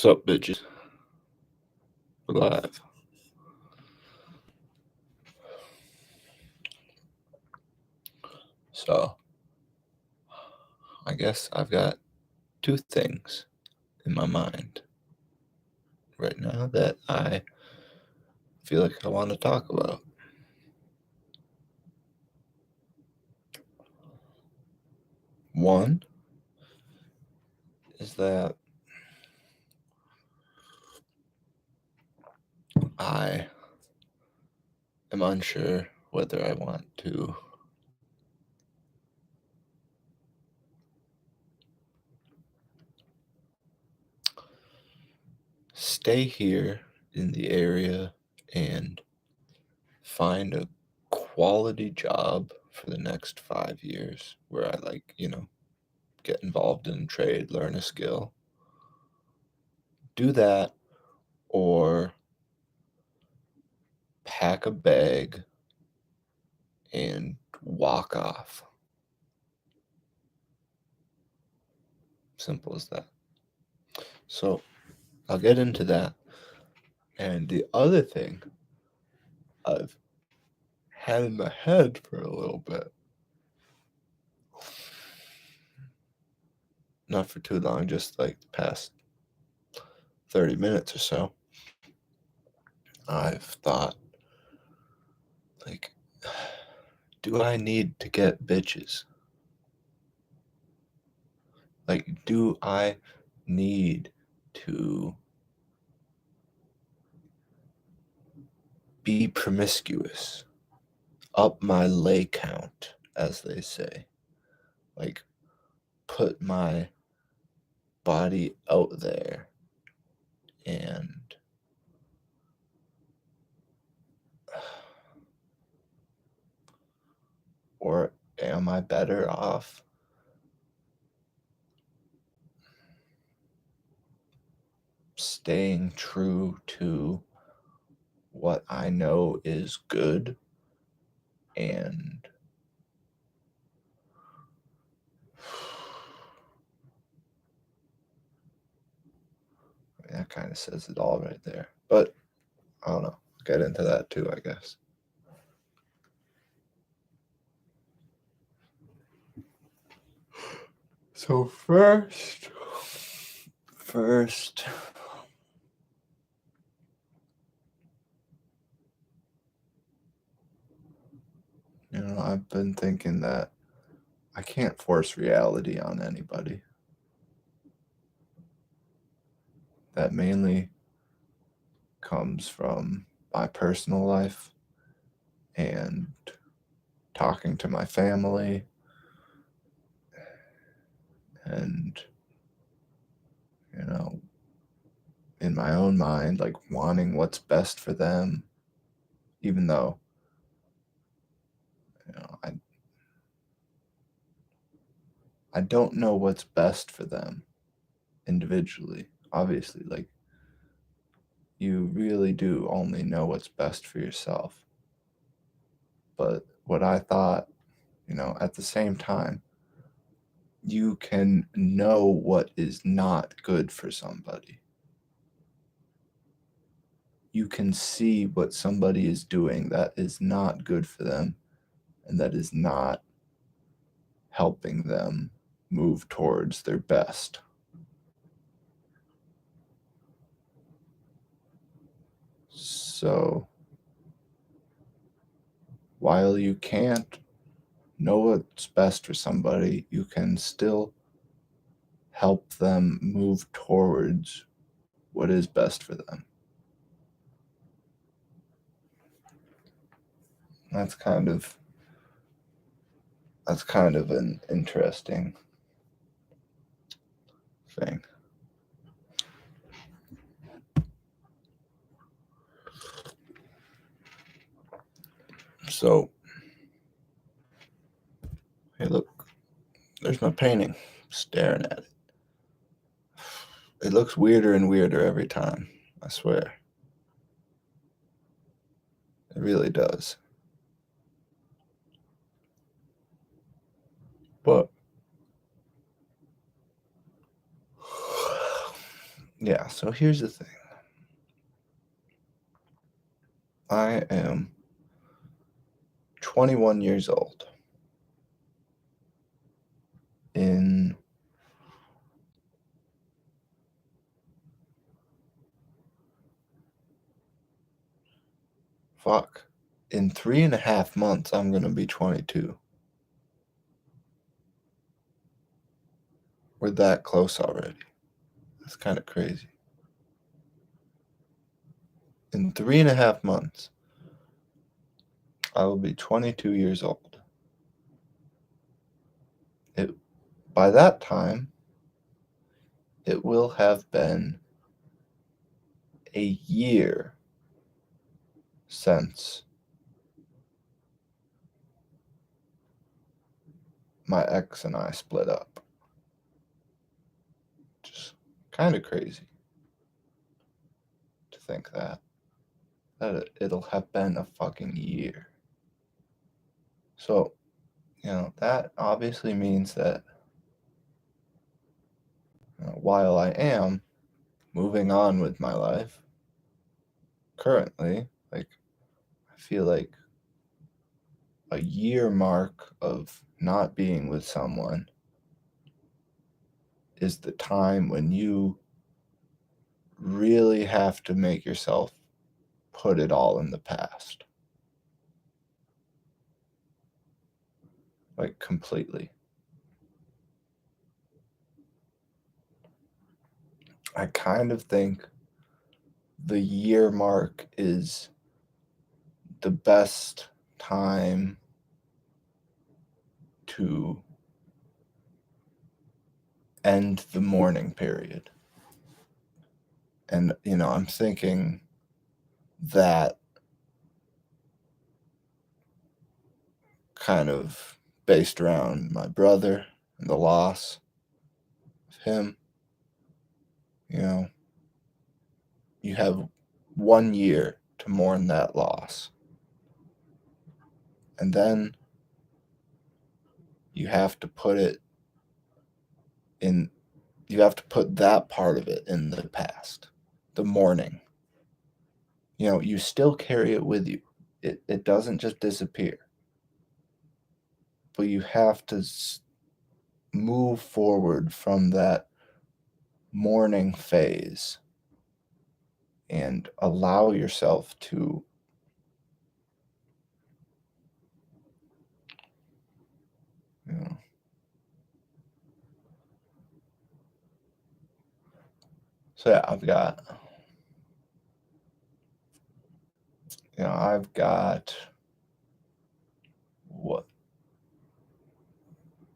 Sup, bitches? We're live. So, I guess I've got two things in my mind right now that I feel like I want to talk about. One is that I am unsure whether I want to stay here in the area and find a quality job for the next 5 years where I get involved in trade, learn a skill, do that, or pack a bag and walk off. Simple as that. So I'll get into that. And the other thing I've had in my head for a little bit, not for too long, just like the past 30 minutes or so, I've thought, like, do I need to get bitches? Like, do I need to be promiscuous? Up my lay count, as they say. Like, put my body out there and or am I better off staying true to what I know is good and that kind of says it all right there. But I don't know. I'll get into that too, I guess. So first, I've been thinking that I can't force reality on anybody. That mainly comes from my personal life and talking to my family and, in my own mind, like wanting what's best for them, even though, I don't know what's best for them individually. Obviously, like, you really do only know what's best for yourself. But what I thought, at the same time, you can know what is not good for somebody. You can see what somebody is doing that is not good for them and that is not helping them move towards their best. So, while you can't know what's best for somebody, you can still help them move towards what is best for them. That's kind of an interesting thing. So, hey, look, there's my painting. Staring at it. It looks weirder and weirder every time, I swear. It really does. But Yeah, so here's the thing. I am 21 years old. In fuck. In 3.5 months, I'm gonna be 22. We're that close already. That's kind of crazy. In 3.5 months, I will be 22 years old. It, by that time, it will have been a year since my ex and I split up. Just kind of crazy to think that it'll have been a fucking year. So, that obviously means that while I am moving on with my life currently, like, I feel like a year mark of not being with someone is the time when you really have to make yourself put it all in the past. Like, completely. I kind of think the year mark is the best time to end the mourning period. And, I'm thinking that kind of based around my brother and the loss of him. You have 1 year to mourn that loss. And then you have to put that part of it in the past, the mourning. You still carry it with you. It doesn't just disappear. But you have to move forward from that mourning phase and allow yourself to so yeah, I've got what,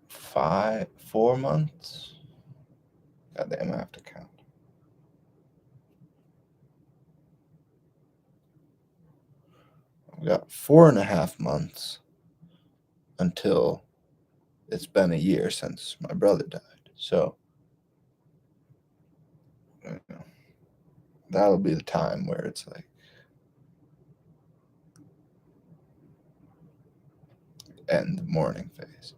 4 months. God damn, I have to count. I've got 4.5 months until it's been a year since my brother died. So that'll be the time where it's like end the mourning phase.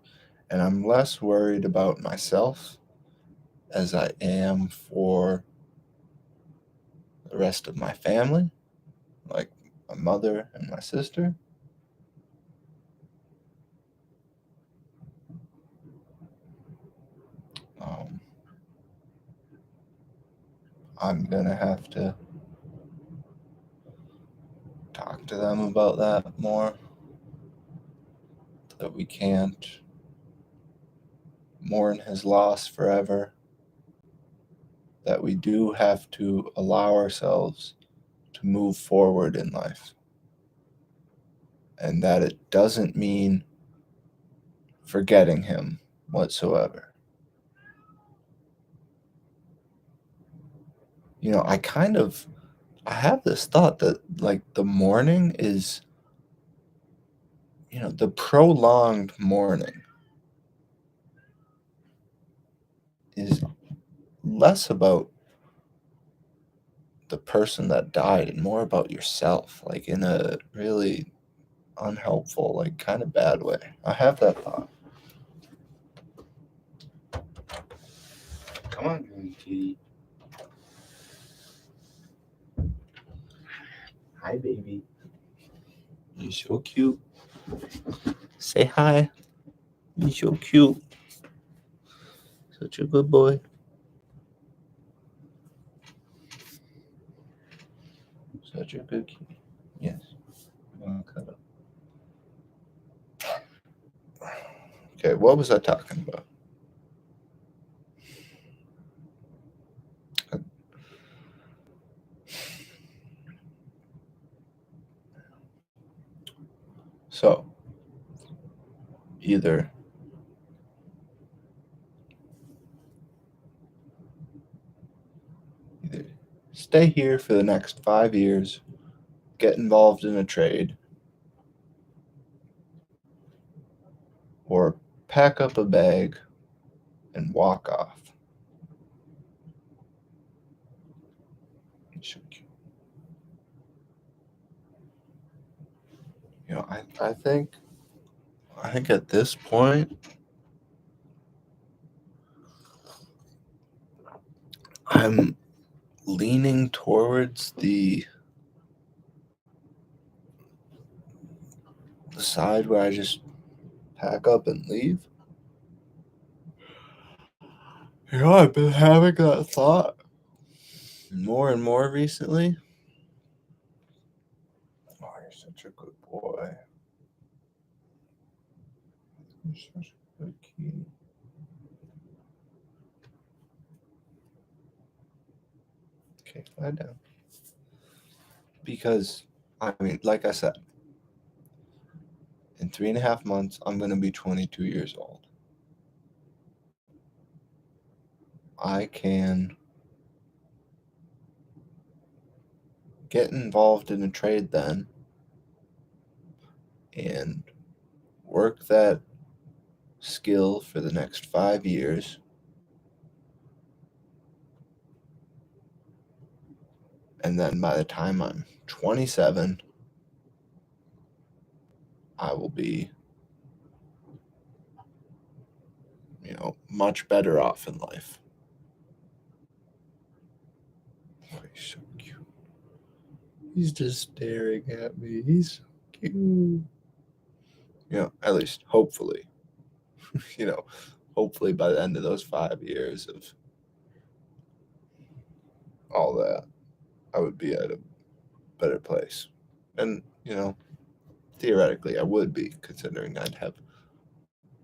And I'm less worried about myself as I am for the rest of my family, like my mother and my sister. I'm gonna have to talk to them about that more, that we can't mourn his loss forever, that we do have to allow ourselves to move forward in life, and that it doesn't mean forgetting him whatsoever. I have this thought that, like, the mourning is, the prolonged mourning is less about the person that died and more about yourself, like in a really unhelpful, like kind of bad way. I have that thought. Come on, green tea. Hi, baby. You're so cute. Say hi. You're so cute. Such a good boy. Such a good kid. Yes. You wanna cuddle? Okay, what was I talking about? So, either stay here for the next 5 years, get involved in a trade, or pack up a bag and walk off. You know, I think at this point I'm leaning towards the side where I just pack up and leave. You know, I've been having that thought more and more recently. Oh, you're such a good boy. You're such a good kid. Okay, lie down. Because, I mean, like I said, in 3.5 months, I'm going to be 22 years old. I can get involved in a trade then and work that skill for the next 5 years. And then by the time I'm 27, I will be, much better off in life. Oh, he's so cute. He's just staring at me. He's so cute. At least hopefully. Hopefully by the end of those 5 years of all that, I would be at a better place. And, theoretically, I would be, considering I'd have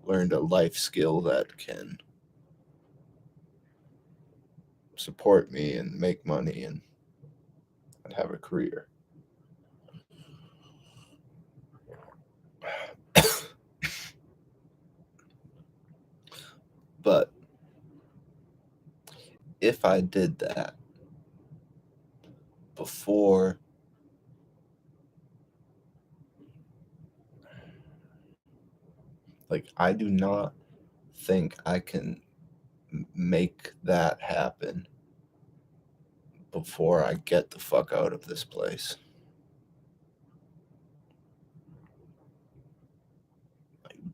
learned a life skill that can support me and make money, and I'd have a career. But if I did that before I do not think I can make that happen before I get the fuck out of this place.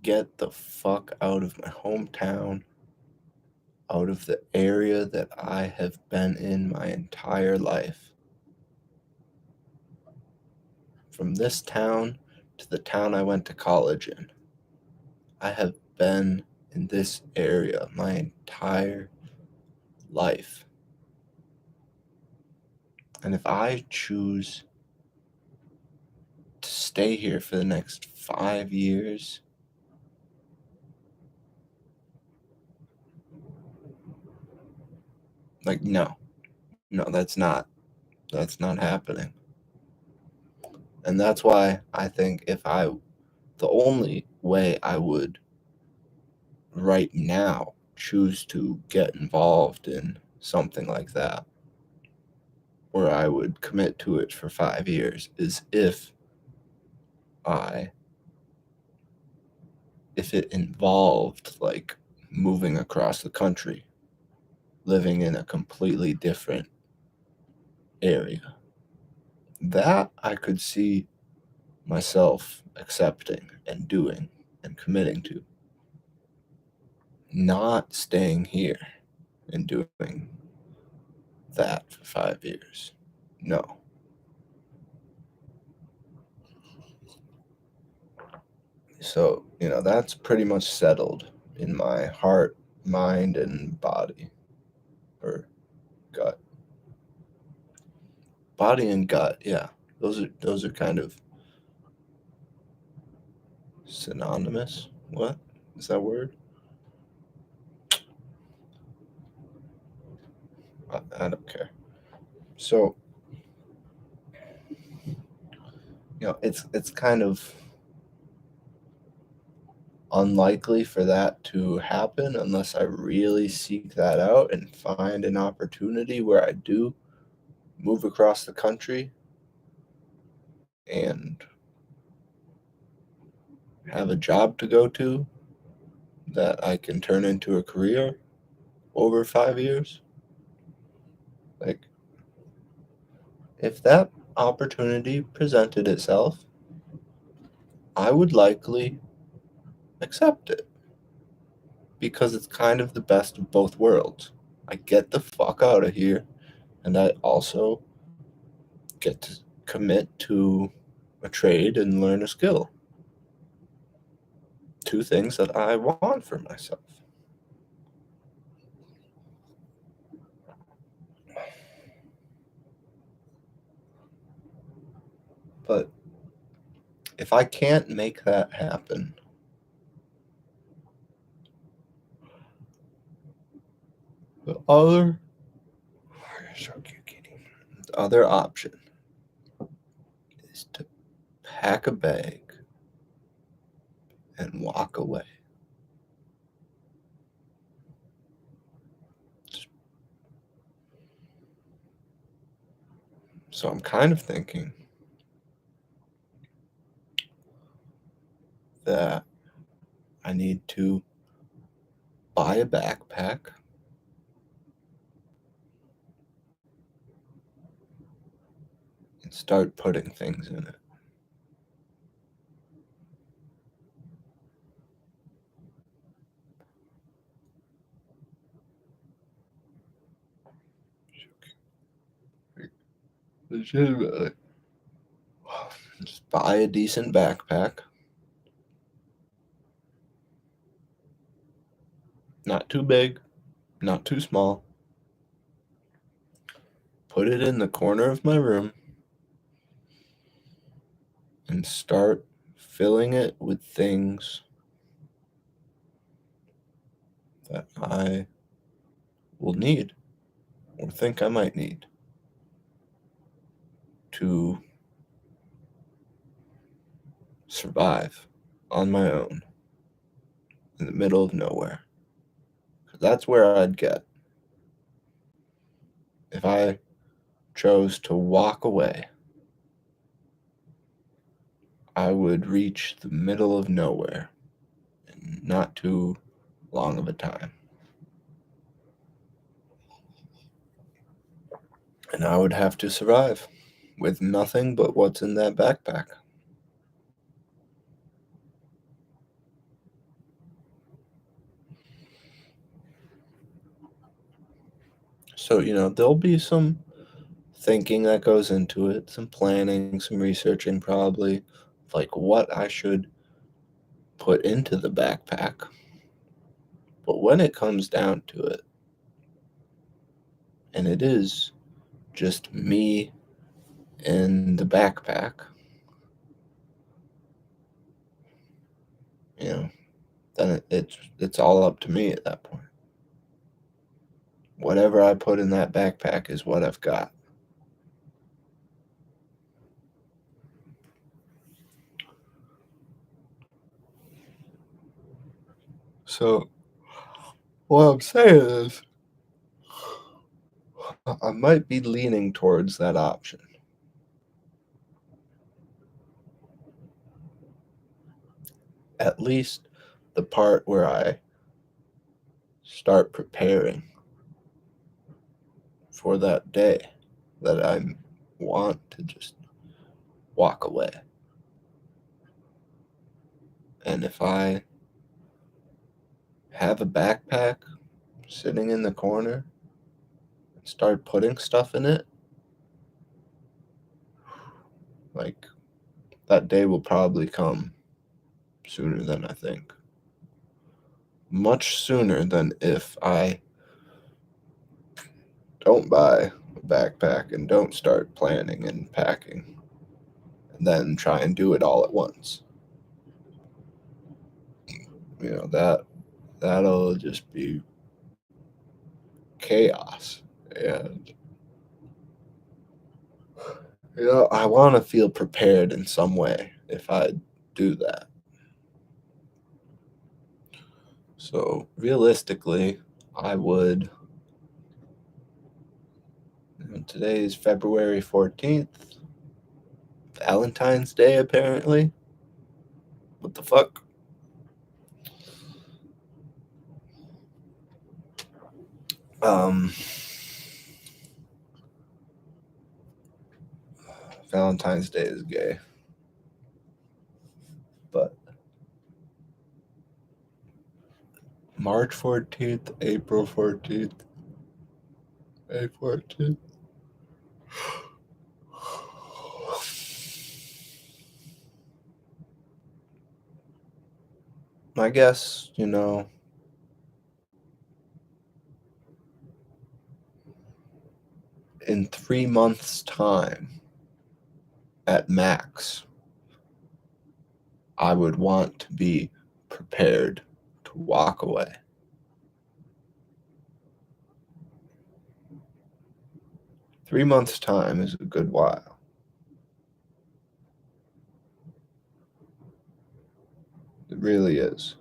Get the fuck out of my hometown, out of the area that I have been in my entire life. From this town to the town I went to college in, I have been in this area my entire life. And if I choose to stay here for the next 5 years, no, that's not happening. And that's why I think the only way I would right now choose to get involved in something like that, where I would commit to it for 5 years, is if it involved moving across the country, living in a completely different area. That I could see myself accepting and doing and committing to. Not staying here and doing that for 5 years. No. So, that's pretty much settled in my heart, mind, and body, or gut. Body and gut, yeah. Those are kind of synonymous. What is that word? I don't care. So, it's kind of unlikely for that to happen unless I really seek that out and find an opportunity where I do move across the country and have a job to go to that I can turn into a career over 5 years. Like, if that opportunity presented itself, I would likely accept it because it's kind of the best of both worlds. I get the fuck out of here, and I also get to commit to a trade and learn a skill. Two things that I want for myself. But if I can't make that happen, the other option is to pack a bag and walk away. So I'm kind of thinking that I need to buy a backpack and start putting things in it. Legitimately. Just buy a decent backpack. Not too big, not too small. Put it in the corner of my room and start filling it with things that I will need or think I might need to survive on my own in the middle of nowhere. 'Cause that's where I'd get if I chose to walk away. I would reach the middle of nowhere in not too long of a time. And I would have to survive with nothing but what's in that backpack. So, there'll be some thinking that goes into it, some planning, some researching probably, like what I should put into the backpack. But when it comes down to it, and it is just me and the backpack, then it's all up to me at that point. Whatever I put in that backpack is what I've got. So what I'm saying is I might be leaning towards that option. At least the part where I start preparing for that day that I want to just walk away. And if I have a backpack sitting in the corner and start putting stuff in it, like that day will probably come sooner than I think. Much sooner than if I don't buy a backpack and don't start planning and packing and then try and do it all at once. That'll just be chaos. And I want to feel prepared in some way if I do that. So realistically, I would. Today is February 14th, Valentine's Day, apparently. What the fuck? Valentine's Day is gay. But March 14th, April 14th, May 14th. I guess, in 3 months' time, at max, I would want to be prepared to walk away. Three months' time is a good while. It really is.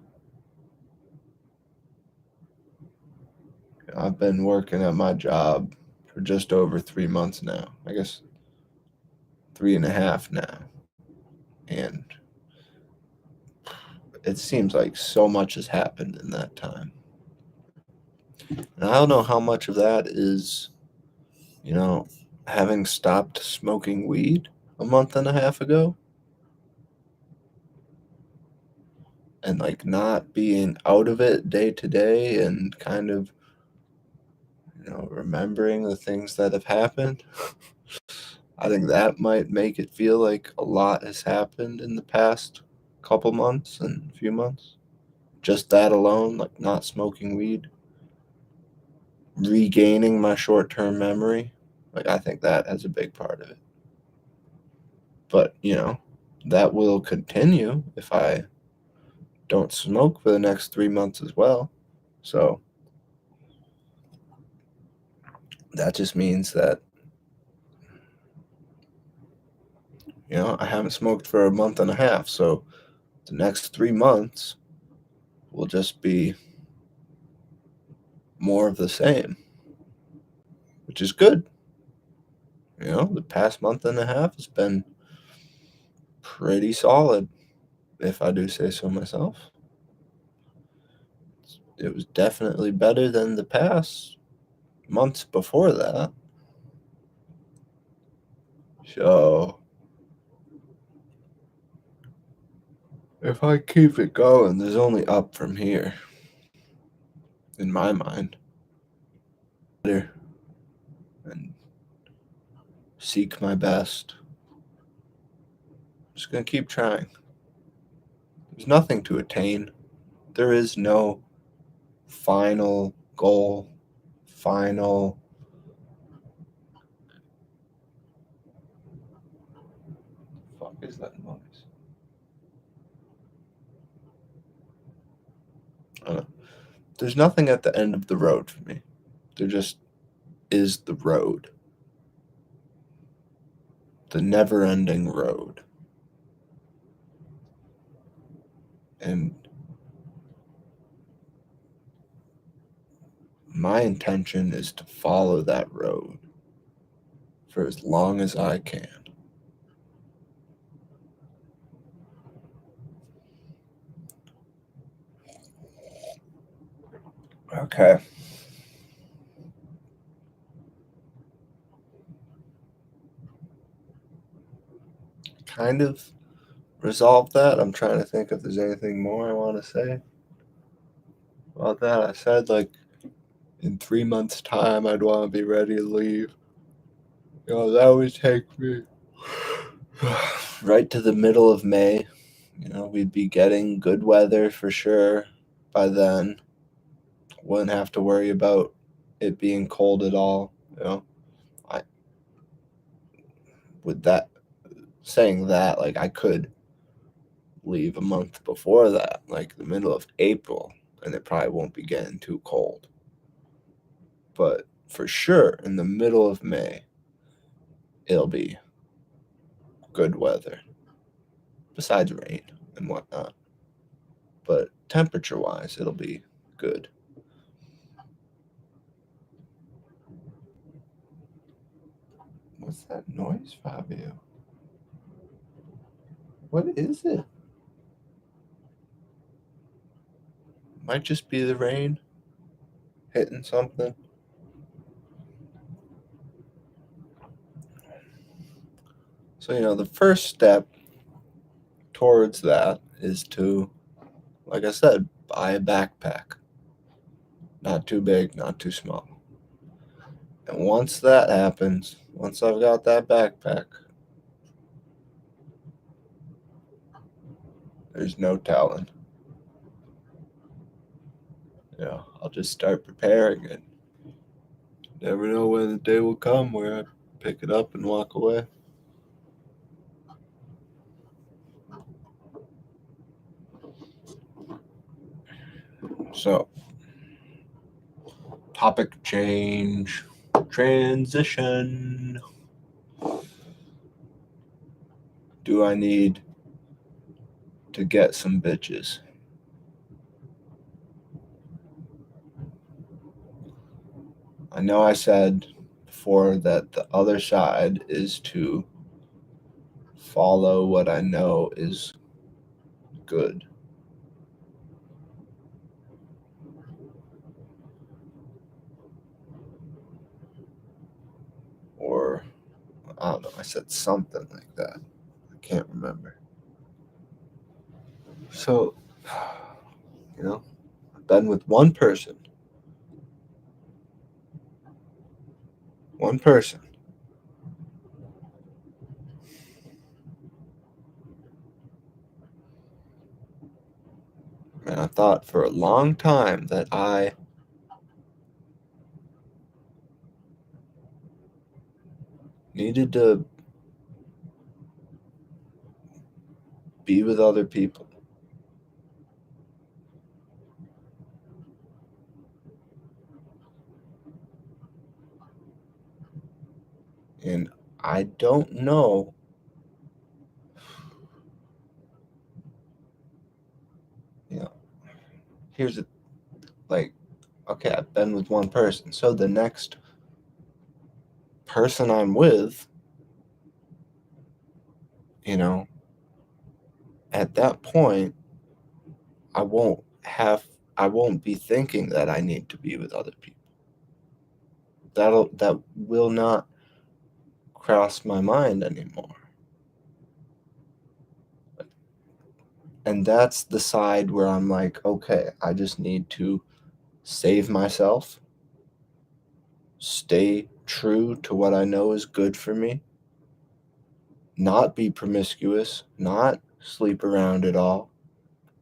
I've been working at my job for just over 3 months now. I guess 3.5 now. And it seems like so much has happened in that time. And I don't know how much of that is, having stopped smoking weed a month and a half ago. And not being out of it day to day and kind of, remembering the things that have happened. I think that might make it feel like a lot has happened in the past couple months and few months. Just that alone, not smoking weed, regaining my short-term memory, I think that has a big part of it. But, that will continue if I don't smoke for the next 3 months as well. So that just means that, I haven't smoked for a month and a half. So the next 3 months will just be more of the same, which is good. The past month and a half has been pretty solid, if I do say so myself. It was definitely better than the past months before that. So if I keep it going, there's only up from here, in my mind. And seek my best. I'm just going to keep trying. There's nothing to attain. There is no final goal, final. Fuck is that noise? I don't know. There's nothing at the end of the road for me. There just is the road. The never-ending road. And my intention is to follow that road for as long as I can. Okay. Kind of resolved that. I'm trying to think if there's anything more I want to say about that. I said in 3 months' time I'd want to be ready to leave. That would take me right to the middle of May, we'd be getting good weather for sure by then. Wouldn't have to worry about it being cold at all. I with that saying that, like, I could leave a month before that, like the middle of April, and it probably won't be getting too cold. But for sure, in the middle of May, it'll be good weather, besides rain and whatnot. But temperature-wise, it'll be good. What's that noise, Fabio? What is it? Might just be the rain hitting something. So, the first step towards that is to, like I said, buy a backpack. Not too big, not too small. And once that happens, once I've got that backpack, there's no telling. I'll just start preparing it. Never know when the day will come where I pick it up and walk away. So, topic change, transition. Do I need to get some bitches? I know I said before that the other side is to follow what I know is good. Or, I don't know, I said something like that. I can't remember. So, I've been with one person. One person. And I thought for a long time that I needed to be with other people. And I don't know here's it, like, okay, I've been with one person. So the next person I'm with, at that point, I won't I won't be thinking that I need to be with other people. That will not cross my mind anymore. And that's the side where I'm like, okay, I just need to save myself, stay true to what I know is good for me, not be promiscuous, not sleep around at all,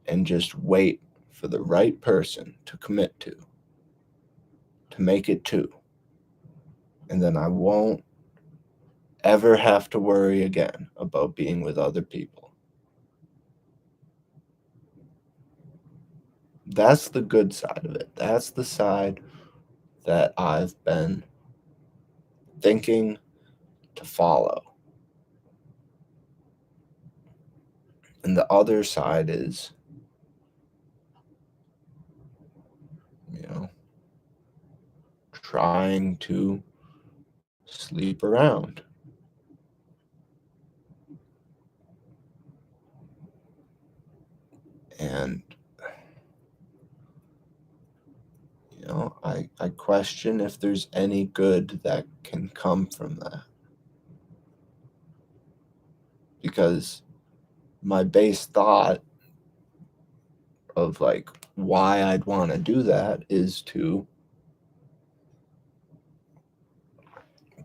and just wait for the right person to commit to make it two. And then I won't ever have to worry again about being with other people. That's the good side of it. That's the side that I've been thinking to follow. And the other side is, trying to sleep around. And, I question if there's any good that can come from that. Because my base thought of like why I'd want to do that is to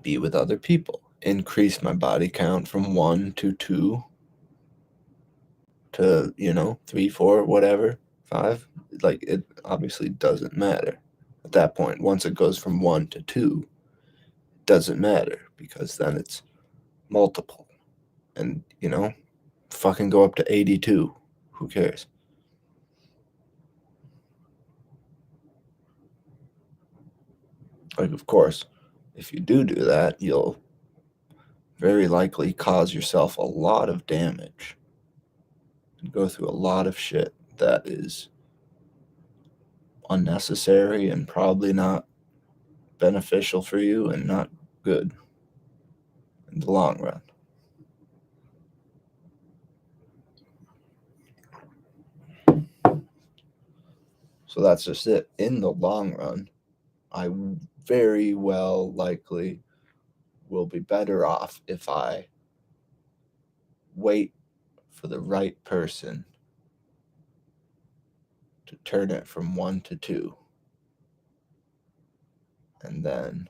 be with other people, increase my body count from 1 to 2 to, 3, 4, whatever, 5. Like, it obviously doesn't matter at that point. Once it goes from 1 to 2, it doesn't matter because then it's multiple. And, fucking go up to 82. Who cares? Like, of course, if you do that, you'll very likely cause yourself a lot of damage and go through a lot of shit that is unnecessary and probably not beneficial for you and not good in the long run. So that's just it. In the long run, I very well likely will be better off if I wait for the right person to turn it from 1 to 2 and then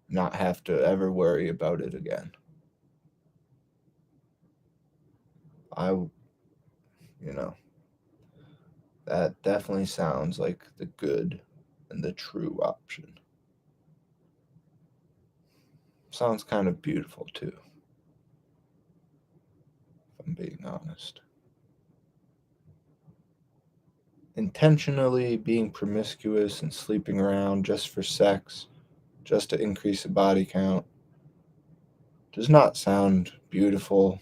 not have to ever worry about it again. That definitely sounds like the good and the true option. Sounds kind of beautiful too, if I'm being honest. Intentionally being promiscuous and sleeping around just for sex, just to increase the body count, does not sound beautiful.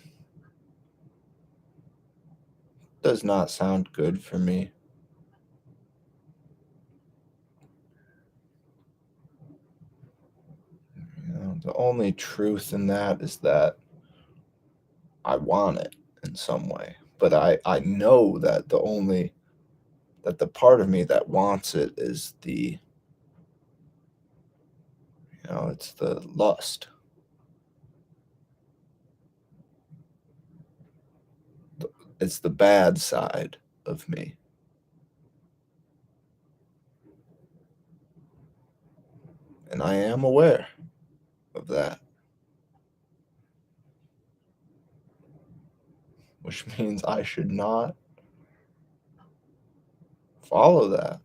Does not sound good for me. The only truth in that is that I want it in some way. But I know that the part of me that wants it is it's the lust. It's the bad side of me. And I am aware of that. Which means I should not follow that.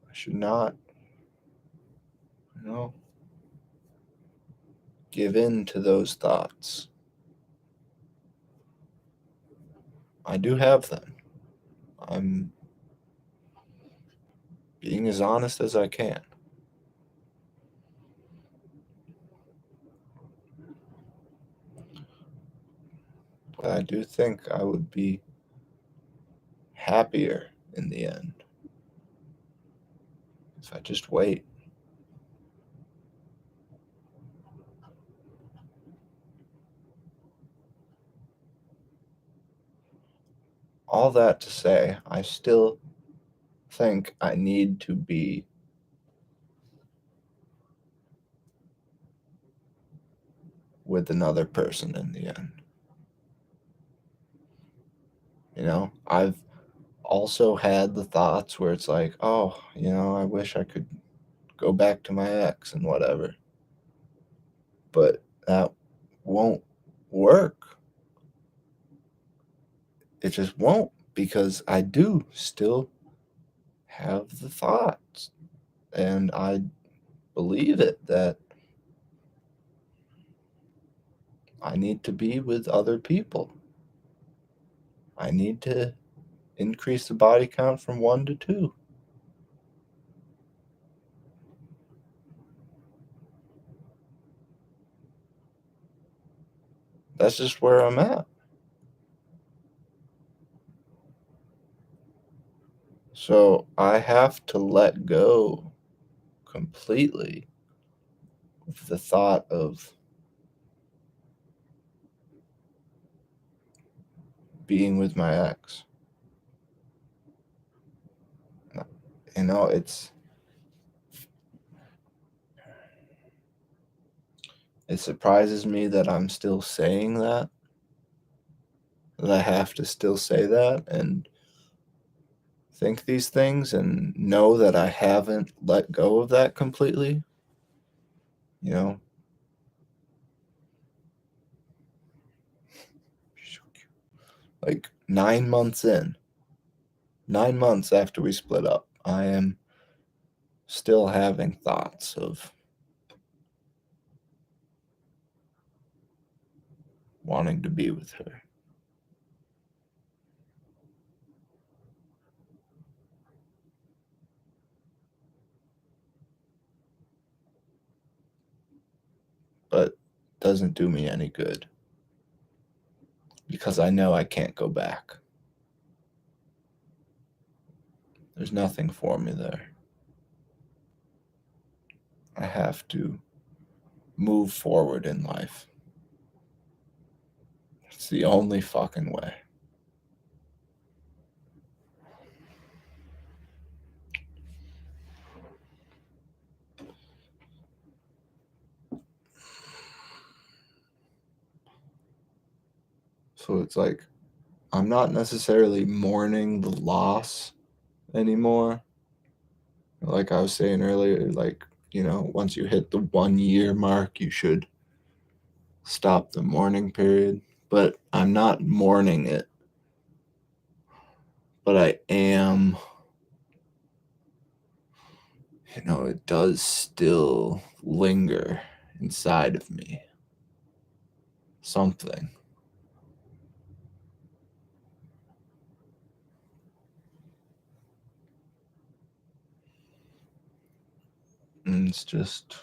I should not, give in to those thoughts. I do have them. I'm being as honest as I can. But I do think I would be happier in the end if I just wait. All that to say, I still think I need to be with another person in the end. I've also had the thoughts where it's like, oh, I wish I could go back to my ex and whatever. But that won't work. It just won't, because I do still have the thoughts. And I believe it that I need to be with other people. I need to increase the body count from 1 to 2. That's just where I'm at. So I have to let go completely of the thought of being with my ex. It surprises me that I'm still saying that I have to still say that and think these things and know that I haven't let go of that completely. You know? Like 9 months in, 9 months after we split up, I am still having thoughts of wanting to be with her. But doesn't do me any good because I know I can't go back. There's nothing for me there. I have to move forward in life. It's the only fucking way. So it's like, I'm not necessarily mourning the loss anymore. Like I was saying earlier, like, once you hit the 1 year mark, you should stop the mourning period. But I'm not mourning it. But I am, it does still linger inside of me. Something. And it's just,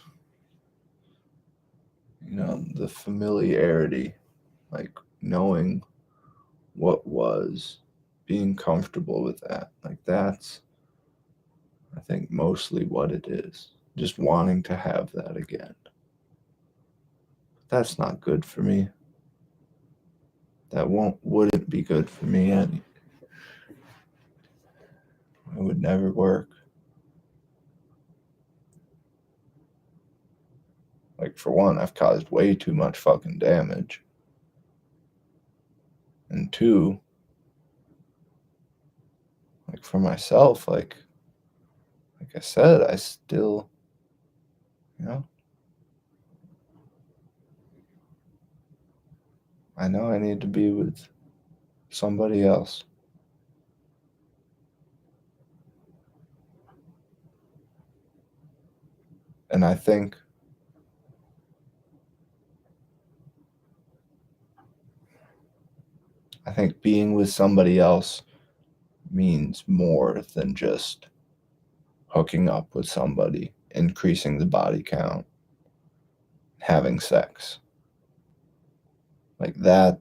the familiarity, like knowing what was, being comfortable with that. Like that's, I think, mostly what it is. Just wanting to have that again. That's not good for me. That wouldn't be good for me. And it would never work. Like, for one, I've caused way too much fucking damage. And two, like for myself, like I said, I still, I know I need to be with somebody else. And I think being with somebody else means more than just hooking up with somebody, increasing the body count, having sex. Like that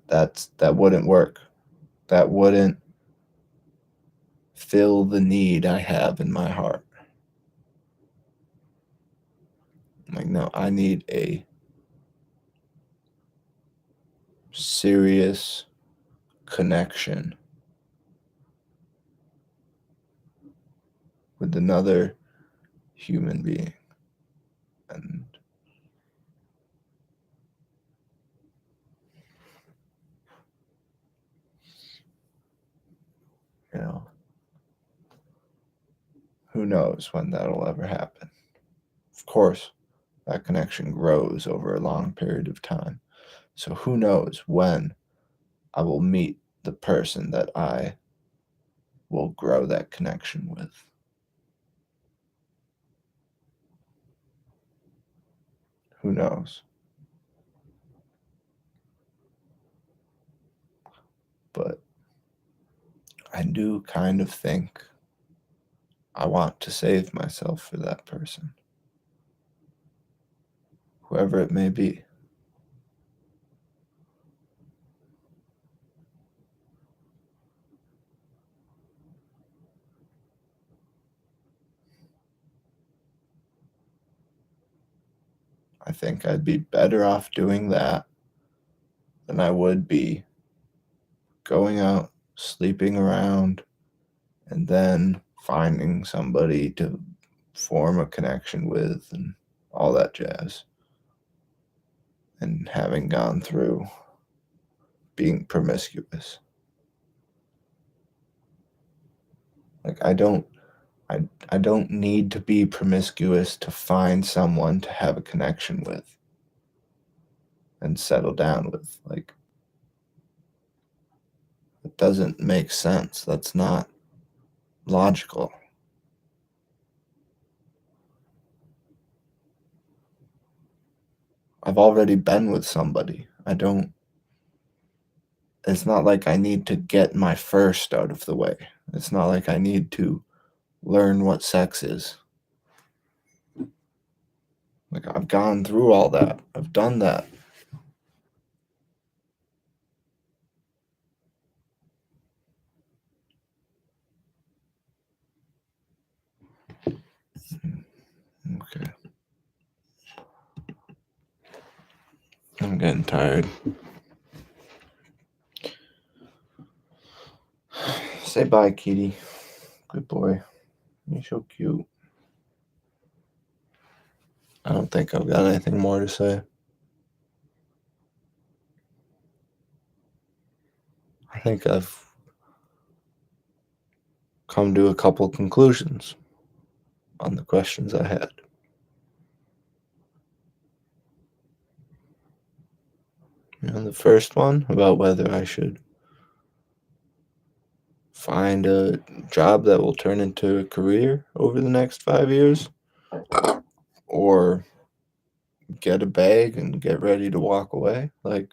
wouldn't work. That wouldn't fill the need I have in my heart. Like, no, I need a serious connection with another human being. And who knows when that'll ever happen. Of course, that connection grows over a long period of time. So who knows when I will meet the person that I will grow that connection with. Who knows? But I do kind of think I want to save myself for that person, whoever it may be. I think I'd be better off doing that than I would be going out, sleeping around, and then finding somebody to form a connection with and all that jazz. And having gone through being promiscuous. Like I don't need to be promiscuous to find someone to have a connection with and settle down with. Like doesn't make sense. That's not logical. I've already been with somebody. It's not like I need to get my first out of the way. It's not like I need to learn what sex is. Like, I've gone through all that. I've done that. Okay. I'm getting tired. Say bye, Kitty. Good boy. You're so cute. I don't think I've got anything more to say. I think I've come to a couple conclusions on the questions I had. The first one about whether I should find a job that will turn into a career over the next 5 years, or get a bag and get ready to walk away. Like,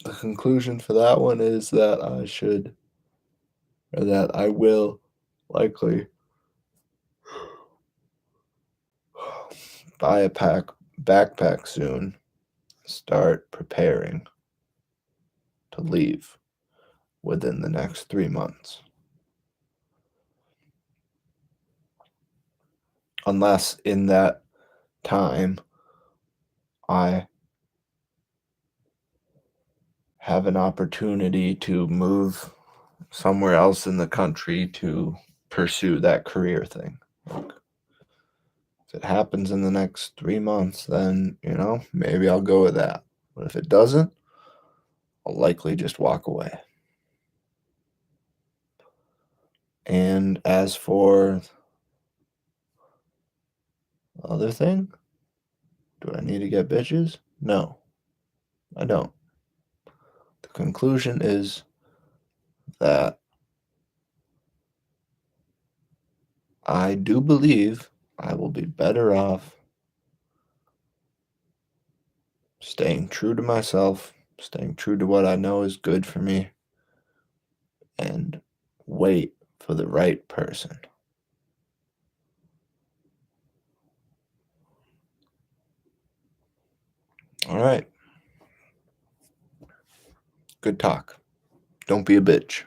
the conclusion for that one is that I will likely buy a backpack soon, start preparing to leave within the next 3 months. Unless in that time I have an opportunity to move somewhere else in the country to pursue that career thing. Like, if it happens in the next 3 months, then, maybe I'll go with that. But if it doesn't, I'll likely just walk away. And as for the other thing, do I need to get bitches? No, I don't. The conclusion is that I do believe I will be better off staying true to myself, staying true to what I know is good for me, and wait for the right person. All right. Good talk. Don't be a bitch.